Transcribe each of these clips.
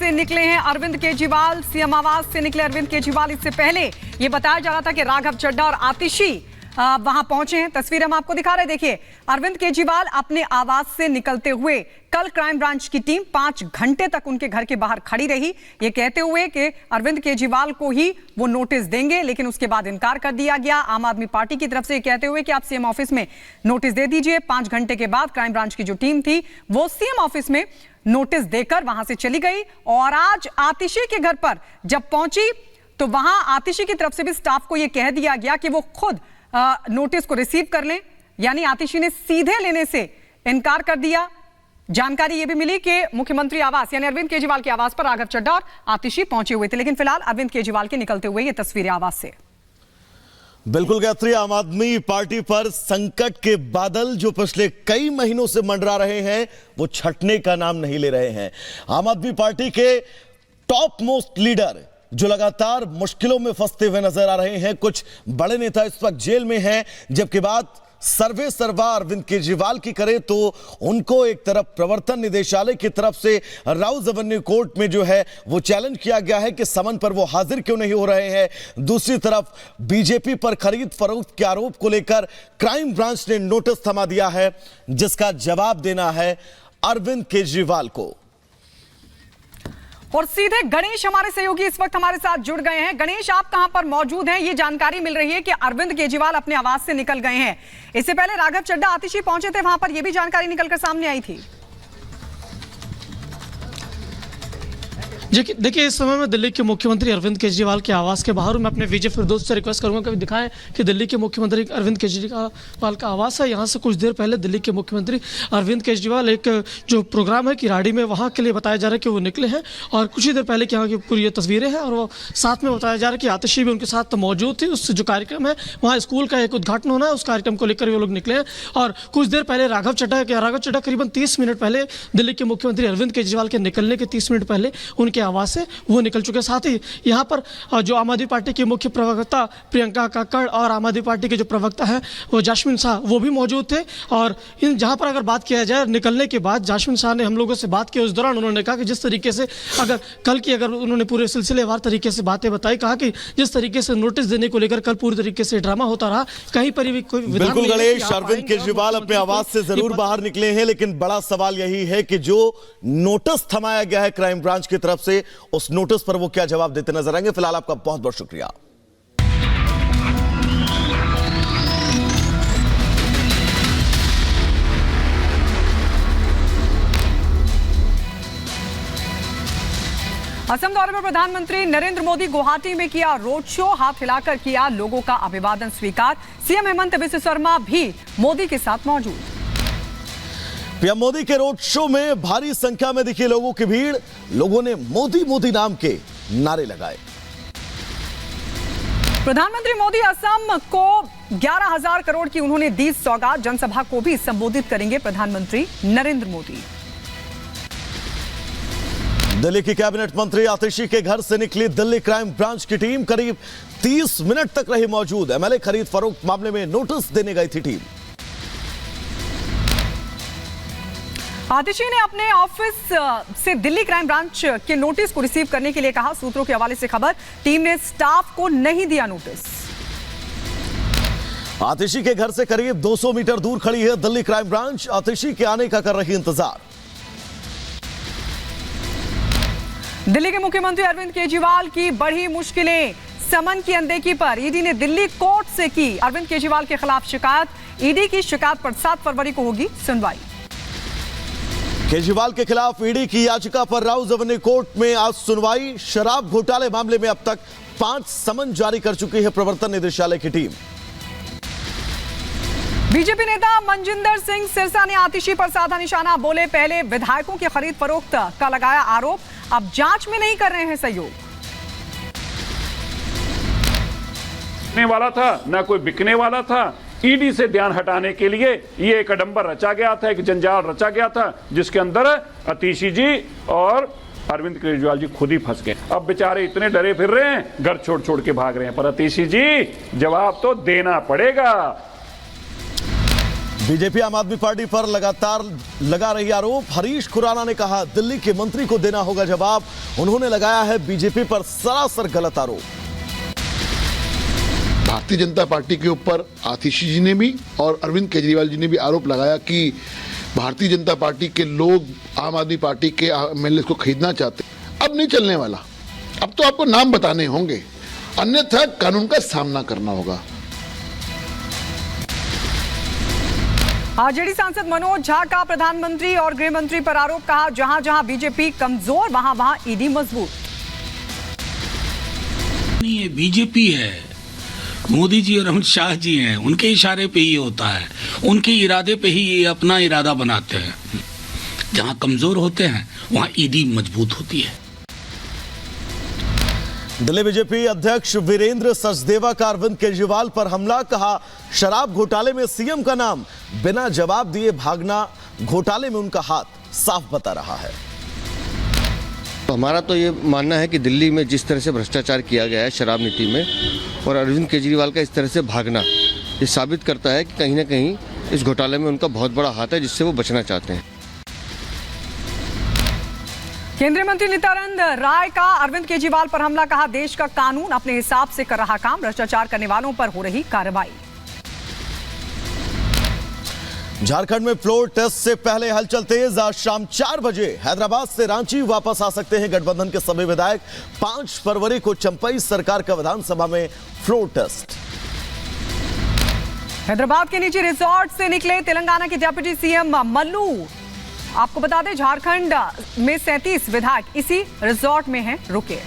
से निकले हैं अरविंद केजरीवाल। सीएम आवास से निकले अरविंद केजरीवाल। इससे पहले ये बताया जा रहा था कि राघव चड्ढा और आतिशी वहां पहुंचे हैं। तस्वीर हम आपको दिखा रहे, देखिए अरविंद केजरीवाल अपने आवास से निकलते हुए कल क्राइम ब्रांच की टीम 5 घंटे तक उनके घर के बाहर खड़ी रही, ये कहते हुए कि अरविंद केजरीवाल को ही वो नोटिस देंगे, लेकिन उसके बाद इनकार कर दिया गया आम आदमी पार्टी की तरफ से, ये कहते हुए कि आप सीएम ऑफिस में नोटिस दे दीजिए। 5 घंटे के बाद क्राइम ब्रांच की जो टीम थी वो सीएम ऑफिस में नोटिस देकर वहां से चली गई। और आज आतिशी के घर पर जब पहुंची तो वहां आतिशी की तरफ से भी स्टाफ को यह कह दिया गया कि वो खुद नोटिस को रिसीव कर लें, यानी आतिशी ने सीधे लेने से इनकार कर दिया। जानकारी यह भी मिली कि मुख्यमंत्री आवास यानी अरविंद केजरीवाल के आवास पर राघव चड्ढा और आतिशी पहुंचे हुए थे। लेकिन फिलहाल अरविंद केजरीवाल के निकलते हुए ये तस्वीरें आवास से। बिल्कुल गायत्री, आम आदमी पार्टी पर संकट के बादल जो पिछले कई महीनों से मंडरा रहे हैं वो छटने का नाम नहीं ले रहे हैं। आम आदमी पार्टी के टॉप मोस्ट लीडर जो लगातार मुश्किलों में फंसते हुए नजर आ रहे हैं, कुछ बड़े नेता इस वक्त जेल में हैं, जबकि बात सर्वे सर्वा अरविंद केजरीवाल की करें तो उनको एक तरफ प्रवर्तन निदेशालय की तरफ से राउज एवेन्यू कोर्ट में जो है वो चैलेंज किया गया है कि समन पर वो हाजिर क्यों नहीं हो रहे हैं। दूसरी तरफ बीजेपी पर खरीद फरोख्त के आरोप को लेकर क्राइम ब्रांच ने नोटिस थमा दिया है, जिसका जवाब देना है अरविंद केजरीवाल को। और सीधे गणेश हमारे सहयोगी इस वक्त हमारे साथ जुड़ गए हैं। गणेश, आप कहां पर मौजूद हैं? ये जानकारी मिल रही है कि अरविंद केजरीवाल अपने आवास से निकल गए हैं। इससे पहले राघव चड्ढा आतिशी पहुंचे थे, वहां पर यह भी जानकारी निकलकर सामने आई थी। देखिए, इस समय में दिल्ली के मुख्यमंत्री अरविंद केजरीवाल के आवास के बाहर हूं। मैं अपने विजय फिरदौस से रिक्वेस्ट करूंगा कि दिखाएं कि दिल्ली के मुख्यमंत्री अरविंद केजरीवाल का आवास है। यहां से कुछ देर पहले दिल्ली के मुख्यमंत्री अरविंद केजरीवाल एक जो प्रोग्राम है किराड़ी में, वहां के लिए बताया जा रहा है कि वो निकले हैं। और कुछ ही देर पहले यहाँ की पूरी ये तस्वीरें हैं और वो साथ में बताया जा रहा है कि आतिशी भी उनके साथ मौजूद थी। उस जो कार्यक्रम है वहाँ स्कूल का एक उद्घाटन होना है, उस कार्यक्रम को लेकर वो लोग निकले हैं। और कुछ देर पहले राघव चड्ढा करीबन 30 मिनट पहले दिल्ली के मुख्यमंत्री अरविंद केजरीवाल के निकलने के 30 मिनट पहले उनके आवास से वो निकल चुके। साथ ही यहाँ पर जो आम आदमी पार्टी की मुख्य प्रवक्ता प्रियंका काकड़ और आम आदमी पार्टी के जो प्रवक्ता हैं वो जास्मिन शाह, वो भी मौजूद थे। और इन जहाँ पर अगर बात किया जाए निकलने के बाद, जास्मिन शाह ने हम लोगों से बात की, उस दौरान उन्होंने कहा कि जिस तरीके से अगर कल की उन्होंने पूरे सिलसिलेवार तरीके से बातें बताई, कहा कि जिस तरीके से नोटिस देने को लेकर कल पूरी तरीके से ड्रामा होता रहा, कहीं पर भी कोई बिल्कुल गणेश, अरविंद केजरीवाल अपने आवास से जरूर बाहर निकले हैं, लेकिन बड़ा सवाल यही है कि जो नोटिस थमाया गया है क्राइम ब्रांच की तरफ से, उस नोटिस पर वो क्या जवाब देते नजर आएंगे। फिलहाल आपका बहुत बहुत शुक्रिया। असम दौरे पर प्रधानमंत्री नरेंद्र मोदी गुवाहाटी में किया रोड शो, हाथ हिलाकर किया लोगों का अभिवादन स्वीकार। सीएम हेमंत बिस्वा शर्मा भी मोदी के साथ मौजूद। पीएम मोदी के रोड शो में भारी संख्या में दिखी लोगों की भीड़, लोगों ने मोदी मोदी नाम के नारे लगाए। प्रधानमंत्री मोदी असम को 11,000 करोड़ की उन्होंने दी सौगात। जनसभा को भी संबोधित करेंगे प्रधानमंत्री नरेंद्र मोदी। दिल्ली की कैबिनेट मंत्री आतिशी के घर से निकली दिल्ली क्राइम ब्रांच की टीम, करीब 30 मिनट तक रही मौजूद। एमएलए खरीद फरोख्त मामले में नोटिस देने गई थी टीम। आतिशी ने अपने ऑफिस से दिल्ली क्राइम ब्रांच के नोटिस को रिसीव करने के लिए कहा। सूत्रों के हवाले से खबर, टीम ने स्टाफ को नहीं दिया नोटिस। आतिशी के घर से करीब 200 मीटर दूर खड़ी है दिल्ली क्राइम ब्रांच, आतिशी के आने का कर रही इंतजार। दिल्ली के मुख्यमंत्री अरविंद केजरीवाल की बढ़ी मुश्किलें, समन की अनदेखी पर ईडी ने दिल्ली कोर्ट से की अरविंद केजरीवाल के खिलाफ शिकायत। ईडी की शिकायत पर 7 फरवरी को होगी सुनवाई। केजरीवाल के खिलाफ ईडी की याचिका पर राउज एवेन्यू कोर्ट में आज सुनवाई। शराब घोटाले मामले में अब तक 5 समन जारी कर चुकी है प्रवर्तन निदेशालय की टीम। बीजेपी नेता मनजिंदर सिंह सिरसा ने आतिशी पर साधा निशाना, बोले पहले विधायकों की खरीद फरोख्त का लगाया आरोप, अब जांच में नहीं कर रहे हैं सहयोग। बिकने वाला था ना कोई बिकने वाला था। ईडी से ध्यान हटाने के लिए ये एक अडंबर रचा गया था, एक जंजाल रचा गया था, जिसके अंदर आतिशी जी और अरविंद केजरीवाल जी खुद ही फंस गए। अब बेचारे इतने डरे फिर रहे हैं, घर छोड़ छोड़ के भाग रहे हैं, पर आतिशी जी जवाब तो देना पड़ेगा। बीजेपी आम आदमी पार्टी पर लगातार लगा रही आरोप। हरीश खुराना ने कहा दिल्ली के मंत्री को देना होगा जवाब। उन्होंने लगाया है बीजेपी पर सरासर गलत आरोप। भारतीय जनता पार्टी के ऊपर आतिशी जी ने भी और अरविंद केजरीवाल जी ने भी आरोप लगाया कि भारतीय जनता पार्टी के लोग आम आदमी पार्टी के एमएलए को खरीदना चाहते। अब नहीं चलने वाला। अब तो आपको नाम बताने होंगे, अन्यथा कानून का सामना करना होगा। आरजेडी सांसद मनोज झा का प्रधानमंत्री और गृह मंत्री पर आरोप। कहा जहां जहां बीजेपी कमजोर वहां वहां ईडी मजबूत। नहीं, ये बीजेपी है, मोदी जी और अमित शाह जी हैं, उनके इशारे पे ही होता है, उनके इरादे पे ही ये अपना इरादा बनाते हैं। जहां कमजोर होते हैं वहां ईडी मजबूत होती है। दिल्ली बीजेपी अध्यक्ष वीरेंद्र सचदेवा का अरविंद केजरीवाल पर हमला। कहा शराब घोटाले में सीएम का नाम, बिना जवाब दिए भागना, घोटाले में उनका हाथ साफ बता रहा है। तो हमारा तो ये मानना है कि दिल्ली में जिस तरह से भ्रष्टाचार किया गया है शराब नीति में, और अरविंद केजरीवाल का इस तरह से भागना, ये साबित करता है कि कहीं ना कहीं इस घोटाले में उनका बहुत बड़ा हाथ है, जिससे वो बचना चाहते हैं। केंद्रीय मंत्री नित्यानंद राय का अरविंद केजरीवाल पर हमला। कहा देश का कानून अपने हिसाब से कर रहा काम, भ्रष्टाचार करने वालों पर हो रही कार्रवाई। झारखंड में फ्लोर टेस्ट से पहले हलचल तेज। आज शाम 4 बजे हैदराबाद से रांची वापस आ सकते हैं गठबंधन के सभी विधायक। 5 फरवरी को चंपई सरकार का विधानसभा में फ्लोर टेस्ट। हैदराबाद के निजी रिजॉर्ट से निकले तेलंगाना के डिप्टी सीएम मल्लू। आपको बता दें झारखंड में 37 विधायक इसी रिजॉर्ट में हैं रुके।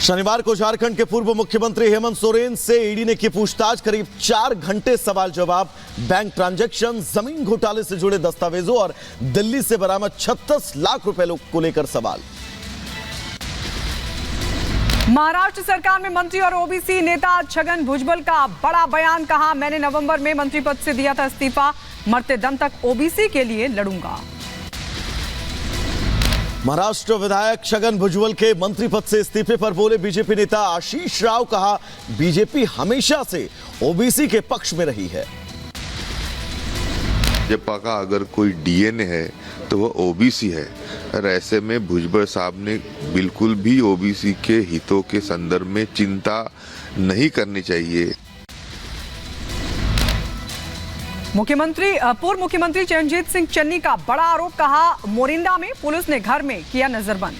शनिवार को झारखंड के पूर्व मुख्यमंत्री हेमंत सोरेन से ईडी ने की पूछताछ। करीब 4 घंटे सवाल जवाब। बैंक ट्रांजैक्शन, जमीन घोटाले से जुड़े दस्तावेजों और दिल्ली से बरामद 36 लाख रुपए को लेकर सवाल। महाराष्ट्र सरकार में मंत्री और ओबीसी नेता छगन भुजबल का बड़ा बयान। कहा मैंने नवंबर में मंत्री पद से दिया था इस्तीफा, मरते दम तक ओबीसी के लिए लड़ूंगा। महाराष्ट्र विधायक छगन भुजबल के मंत्री पद से इस्तीफे पर बोले बीजेपी नेता आशीष राव। कहा बीजेपी हमेशा से ओबीसी के पक्ष में रही है। भाजपा का अगर कोई डीएनए है तो वह ओबीसी है, और ऐसे में भुजबल साहब ने बिल्कुल भी ओबीसी के हितों के संदर्भ में चिंता नहीं करनी चाहिए। पूर्व मुख्यमंत्री चरणजीत सिंह चन्नी का बड़ा आरोप। कहा मोरिंडा में पुलिस ने घर में किया नजरबंद।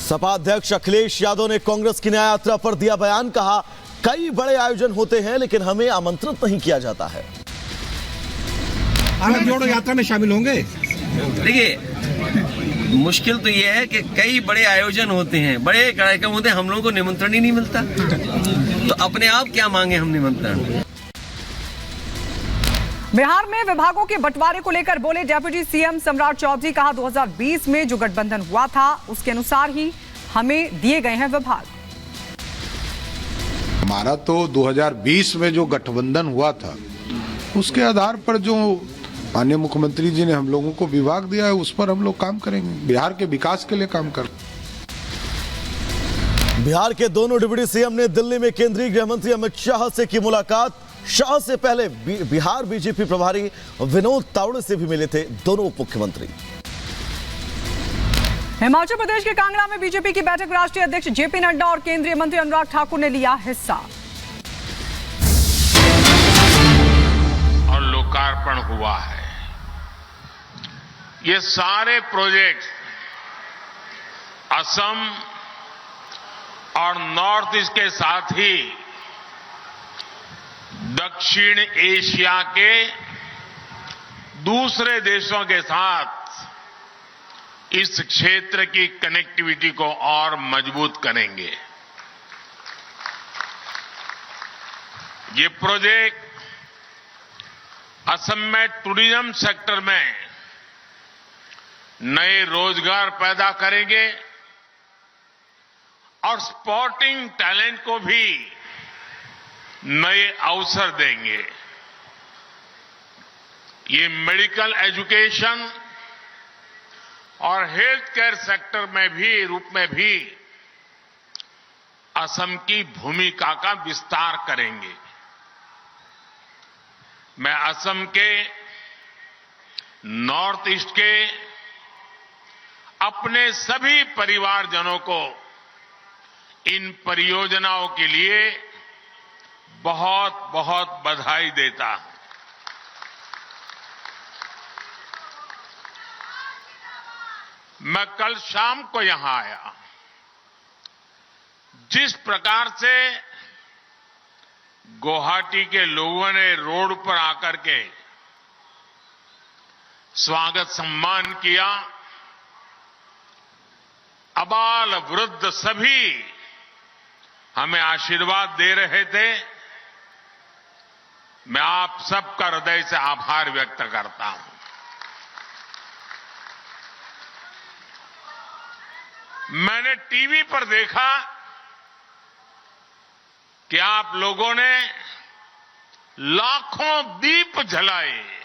सपा अध्यक्ष अखिलेश यादव ने कांग्रेस की न्याय यात्रा पर दिया बयान। कहा कई बड़े आयोजन होते हैं लेकिन हमें आमंत्रित नहीं किया जाता है। भारत जोड़ो यात्रा में शामिल होंगे। देखिए मुश्किल तो यह है कि कई बड़े आयोजन होते हैं, बड़े कार्यक्रम होते हैं, हम लोगों को निमंत्रण ही नहीं मिलता, तो अपने आप क्या मांगे हम निमंत्रण। बिहार में विभागों के बंटवारे को लेकर बोले डेप्यूटी सीएम सम्राट चौधरी। कहा 2020 में जो गठबंधन हुआ था उसके अनुसार ही हमें दिए गए हैं विभाग। हमारा तो 2020 में जो गठबंधन हुआ था उसके आधार पर जो माननीय मुख्यमंत्री जी ने हम लोगों को विभाग दिया है उस पर हम लोग काम करेंगे, बिहार के विकास के लिए काम कर। बिहार के दोनों डिप्टी सीएम ने दिल्ली में केंद्रीय गृह मंत्री अमित शाह से की मुलाकात। शाह से पहले बिहार बीजेपी प्रभारी विनोद तावड़े से भी मिले थे दोनों उप मुख्यमंत्री। हिमाचल प्रदेश के कांगड़ा में बीजेपी की बैठक। राष्ट्रीय अध्यक्ष जेपी नड्डा और केंद्रीय मंत्री अनुराग ठाकुर ने लिया हिस्सा। और लोकार्पण हुआ है। ये सारे प्रोजेक्ट असम और नॉर्थ ईस्ट के साथ ही दक्षिण एशिया के दूसरे देशों के साथ इस क्षेत्र की कनेक्टिविटी को और मजबूत करेंगे। ये प्रोजेक्ट असम में टूरिज्म सेक्टर में नए रोजगार पैदा करेंगे और स्पोर्टिंग टैलेंट को भी नए अवसर देंगे। ये मेडिकल एजुकेशन और हेल्थ केयर सेक्टर में भी असम की भूमिका का विस्तार करेंगे। मैं असम के नॉर्थ ईस्ट के अपने सभी परिवारजनों को इन परियोजनाओं के लिए बहुत बहुत बधाई देता हूं। मैं कल शाम को यहां आया। जिस प्रकार से गुवाहाटी के लोगों ने रोड पर आकर के स्वागत सम्मान किया, अबाल वृद्ध सभी हमें आशीर्वाद दे रहे थे। मैं आप सबका हृदय से आभार व्यक्त करता हूं। मैंने टीवी पर देखा कि आप लोगों ने लाखों दीप जलाए।